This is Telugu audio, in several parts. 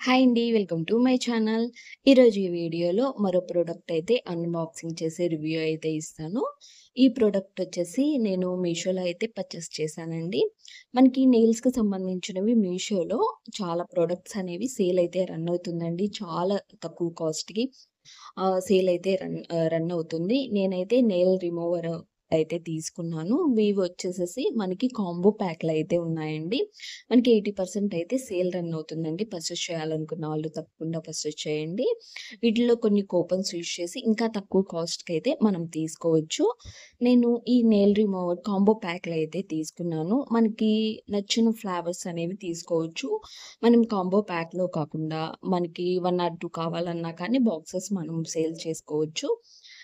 హాయ్ అండి. Welcome to my channel. ఈరోజు ఈ వీడియోలో మరో ప్రోడక్ట్ అయితే అన్బాక్సింగ్ చేసి రివ్యూ అయితే ఇస్తాను. ఈ ప్రోడక్ట్ వచ్చేసి నేను మీషోలో అయితే పర్చేస్ చేశానండి. మనకి నెయిల్స్‌కి సంబంధించినవి మీషోలో చాలా ప్రొడక్ట్స్ అనేవి సేల్ అయితే రన్ అవుతుందండి. చాలా తక్కువ కాస్ట్‌కి సేల్ అయితే రన్ అవుతుంది. నేనైతే నెయిల్ రిమూవర్ అయితే తీసుకున్నాను. ఇవి వచ్చేసేసి మనకి కాంబో ప్యాక్‌లో అయితే ఉన్నాయండి. మనకి 80% అయితే సేల్ రన్ అవుతుందండి. పర్చేస్ చేయాలనుకున్న వాళ్ళు తప్పకుండా పర్చేస్ చేయండి. వీటిలో కొన్ని కూపన్స్ యూజ్ చేసి ఇంకా తక్కువ కాస్ట్‌కైతే మనం తీసుకోవచ్చు. నేను ఈ నెయిల్ రిమూవర్ కాంబో ప్యాక్‌లో అయితే తీసుకున్నాను. మనకి నచ్చిన ఫ్లేవర్స్ అనేవి తీసుకోవచ్చు. మనం కాంబో ప్యాక్‌లో కాకుండా మనకి 1 ఆర్ 2 కావాలన్నా కానీ బాక్సెస్ మనం సేల్ చేసుకోవచ్చు.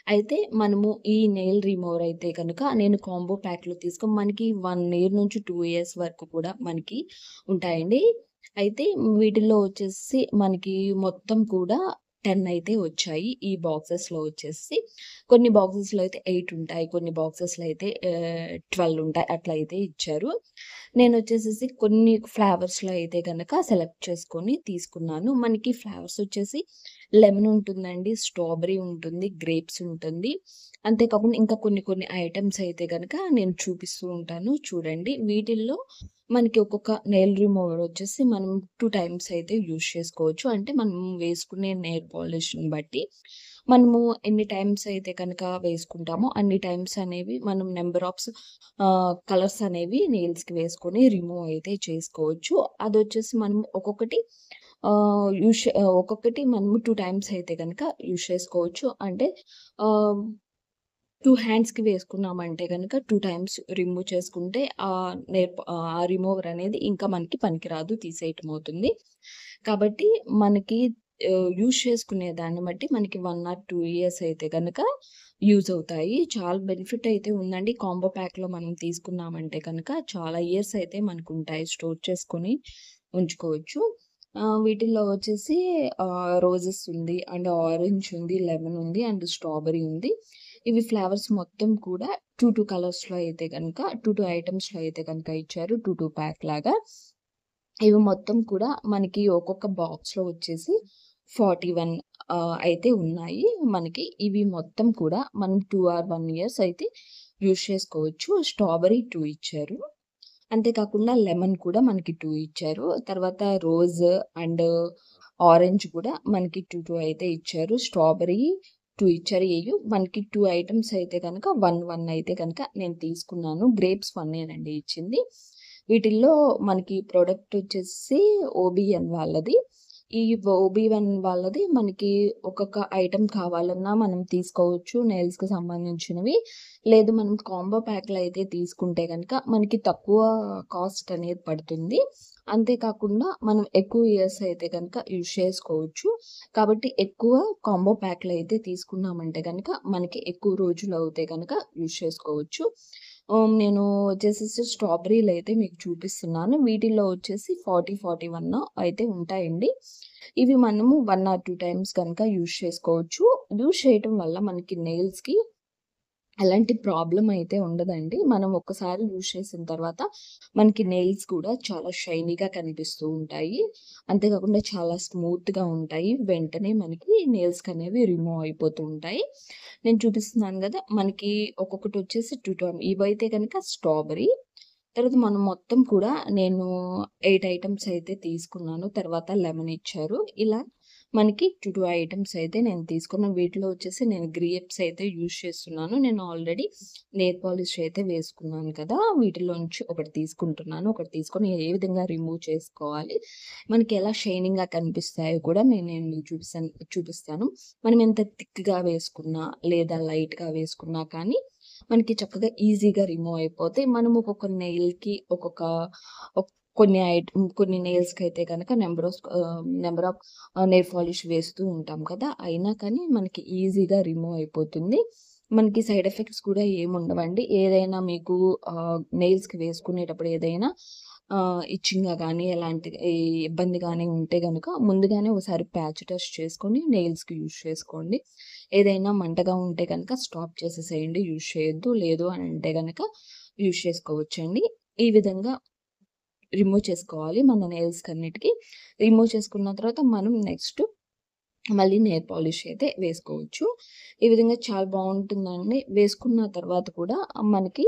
అయితే మనము ఈ నెయిల్ రిమూవర్ అయితే గనక నేను కాంబో ప్యాక్‌లో మనకి 1 ఇయర్ నుంచి 2 ఇయర్స్ వరకు కూడా మనకి ఉంటాయండి. అయితే వీటిల్లో వచ్చేసి మనకి మొత్తం కూడా 10 అయితే వచ్చాయి. ఈ బాక్సెస్‌లో వచ్చేసి కొన్ని బాక్సెస్‌లో అయితే 8 ఉంటాయి. కొన్ని బాక్సెస్‌లో అయితే 12 ఉంటాయి. అట్లా అయితే ఇచ్చారు. నేనొచ్చేసేసి కొన్ని ఫ్లేవర్స్‌లో అయితే గనక సెలెక్ట్ చేసుకొని తీసుకున్నాను. మనకి ఫ్లేవర్స్ వచ్చేసి లెమన్ ఉంటుందండి, స్ట్రాబెర్రీ ఉంటుంది, గ్రేప్స్ ఉంటుంది. అంతే కాకుండా ఇంకా కొన్ని కొన్ని ఐటెమ్స్ అయితే గనక నేను చూపిస్తూ ఉంటాను చూడండి. వీటిల్లో మనకి ఒక్కొక్క నెయిల్ రిమూవర్ వచ్చేసి మనం 2 టైమ్స్ అయితే యూజ్ చేసుకోవచ్చు. అంటే మనం వేసుకునే నెయిల్ పాలిష్‌ని బట్టి మనము ఎన్ని టైమ్స్ అయితే కనుక వేసుకుంటామో అన్ని టైమ్స్ అనేవి మనం నంబర్ ఆఫ్ కలర్స్ అనేవి నెయిల్స్‌కి వేసుకొని రిమూవ్ అయితే చేసుకోవచ్చు. అదొచ్చేసి మనం ఒక్కొక్కటి ఒక్కొక్కటి మనము 2 టైమ్స్ అయితే గనక యూజ్ చేసుకోవచ్చు. అంటే ఆహ్, 2 హ్యాండ్స్‌కి వేసుకున్నామంటే గనక 2 టైమ్స్ రిమూవ్ చేసుకుంటే ఆ రిమూవర్ అనేది ఇంకా మనకి పనికిరాదు. తీసేయటం అవుతుంది. కాబట్టి మనకి యూజ్ చేసుకునే దాన్ని బట్టి మనకి 1 ఆర్ 2 ఇయర్స్ అయితే గనక యూజ్ అవుతాయి. చాలా బెనిఫిట్ అయితే ఉందండి. కాంబో ప్యాక్‌లో మనం తీసుకున్నామంటే కనుక చాలా ఇయర్స్ అయితే మనకుంటాయి. స్టోర్ చేసుకొని ఉంచుకోవచ్చు. వీటిల్లో వచ్చేసి రోజెస్ ఉంది. అండ్ ఆరెంజ్ ఉంది, లెమన్ ఉంది, అండ్ స్ట్రాబెర్రీ ఉంది. ఇవి ఫ్లేవర్స్ మొత్తం కూడా 2 కలర్స్‌లో అయితే గనక 2 ఐటెమ్స్‌లో అయితే గనక ఇచ్చారు. 2 ప్యాక్ లాగా. ఇవి మొత్తం కూడా మనకి ఒక్కొక్క బాక్స్‌లో వచ్చేసి 41 అయితే ఉన్నాయి. మనకి ఇవి మొత్తం కూడా మనం 2 ఆర్ 1 ఇయర్స్ అయితే యూజ్ చేసుకోవచ్చు. స్ట్రాబెర్రీ 2 ఇచ్చారు. అంతే కాకుండా లెమన్ కూడా మనకి 2 ఇచ్చారు. తర్వాత రోజ్ అండ్ ఆరెంజ్ కూడా మనకి 2 అయితే ఇచ్చారు. స్ట్రాబెర్రీ 2 ఇచ్చారు. మనకి 2 ఐటెమ్స్ అయితే గనక 1 అయితే గనక నేను తీసుకున్నాను. గ్రేప్స్ 1 ఇచ్చింది. వీటిల్లో మనకి ప్రొడక్ట్ వచ్చేసి ఓబీఎన్ వాళ్ళది. ఈ ఓబీఎన్ వాళ్ళది మనకి ఒక్కొక్క ఐటెమ్ కావాలన్నా మనం తీసుకోవచ్చు నెయిల్స్‌కి సంబంధించినవి. లేదు మనం కాంబో ప్యాక్‌లో అయితే తీసుకుంటే గనక మనకి తక్కువ కాస్ట్ అనేది పడుతుంది. అంతే కాకుండా మనం ఎక్కువ ఇయర్స్ అయితే గనక యూజ్ చేసుకోవచ్చు. కాబట్టి ఎక్కువ కాంబో ప్యాక్‌లో అయితే తీసుకున్నామంటే గనక మనకి ఎక్కువ రోజులు అవుతే గనక యూజ్ చేసుకోవచ్చు. నేను వచ్చేసేసి స్ట్రాబెర్రీలు అయితే మీకు చూపిస్తున్నాను. వీటిల్లో వచ్చేసి 40, 41 అయితే ఉంటాయండి. ఇవి మనము 1 ఆర్ 2 టైమ్స్ కనుక యూజ్ చేసుకోవచ్చు. యూజ్ చేయటం వల్ల మనకి నెయిల్స్‌కి ఎలాంటి ప్రాబ్లమ్ అయితే ఉండదండి. మనం ఒక్కసారి యూజ్ చేసిన తర్వాత మనకి నెయిల్స్ కూడా చాలా షైనీగా కనిపిస్తూ ఉంటాయి. అంతే కాకుండా చాలా స్మూత్‌గా ఉంటాయి. వెంటనే మనకి నెయిల్స్‌కనేవి రిమూవ్ అయిపోతూ ఉంటాయి. నేను చూపిస్తున్నాను గదా! మనకి ఒక్కొక్కటొచ్చేసి 2 ఇవైతే గనక స్ట్రాబెర్రీ. తర్వాత మనం మొత్తం కూడా నేను 8 ఐటెమ్స్ అయితే తీసుకున్నాను. తర్వాత లెమన్ ఇచ్చారు. ఇలా మనకి 2 ఐటెమ్స్ అయితే నేను తీసుకున్నాను. వీటిలో వచ్చేసి నేను గ్రేప్స్ అయితే యూజ్ చేస్తున్నాను. నేను ఆల్రెడీ నెయిల్ పాలిష్ అయితే వేసుకున్నాను కదా! వీటిలోంచి ఒకటి తీసుకుంటున్నాను. ఒకటి తీసుకొని ఏ విధంగా రిమూవ్ చేసుకోవాలి, మనకి ఎలా షైనింగ్‌గా కనిపిస్తాయో కూడా నేను చూపిస్తాను. మనం ఎంత థిక్‌గా వేసుకున్నా, లేదా లైట్‌గా వేసుకున్నా కానీ మనకి చక్కగా ఈజీగా రిమూవ్ అయిపోతాయి. మనం ఒక్కొక్క నెయిల్‌కి ఒక్కొక్క ఒక్ కొన్ని నెయిల్స్‌కైతే గనక నంబర్ ఆఫ్ నెయిల్ పాలిష్ వేస్తూ ఉంటాం కదా! అయినా కానీ మనకి ఈజీగా రిమూవ్ అయిపోతుంది. మనకి సైడ్ ఎఫెక్ట్స్ కూడా ఏముండవండి. ఏదైనా మీకు నెయిల్స్‌కి వేసుకునేటప్పుడు ఏదైనా ఇచ్చింగ్‌గా గానీ, ఎలాంటి ఇబ్బంది గానీ ఉంటే గనక ముందుగానే ఒకసారి ప్యాచ్ టెస్ట్ చేసుకొని నెయిల్స్‌కి యూజ్ చేసుకోండి. ఏదైనా మంటగా ఉంటే గనక స్టాప్ చేసేసేయండి. యూజ్ చేయొద్దు. లేదు అనంటే గనక యూజ్ చేసుకోవచ్చండి. ఈ విధంగా రిమూవ్ చేసుకోవాలి మన నెయిల్స్‌కన్నిటికి. రిమూవ్ చేసుకున్న తర్వాత మనం నెక్స్ట్ మళ్ళీ నెయిల్ పాలిష్ అయితే వేసుకోవచ్చు. ఈ విధంగా చాలా బావుంటుందండి. వేసుకున్న తర్వాత కూడా మనకి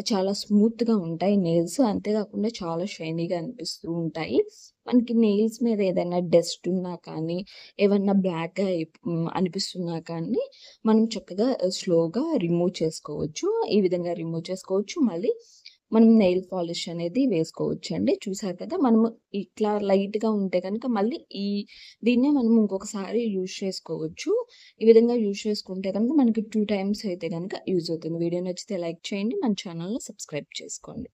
చాలా స్మూత్‌గా ఉంటాయి నెయిల్స్. అంతేకాకుండా చాలా షైనీగా అనిపిస్తూ ఉంటాయి. మనకి నెయిల్స్ మీద ఏదైనా డస్ట్ ఉన్నా కానీ, ఏవన్నా బ్లాక్‌గా అనిపిస్తున్నా కానీ, మనం చక్కగా స్లోగా రిమూవ్ చేసుకోవచ్చు. ఈ విధంగా రిమూవ్ చేసుకోవచ్చు. మళ్ళీ మనం నెయిల్ పాలిష్ అనేది వేసుకోవచ్చండి. చూసారు కదా! మనము ఇట్లా లైట్‌గా ఉంటే గనుక మళ్ళీ దీన్నే మనం ఇంకొకసారి యూజ్ చేసుకోవచ్చు. ఈ విధంగా యూజ్ చేసుకుంటే గనుక మనకి 2 టైమ్స్ అయితే గనుక యూజ్ అవుతుంది. వీడియో నచ్చితే లైక్ చేయండి. మన ఛానెల్‌ని సబ్స్క్రైబ్ చేసుకోండి.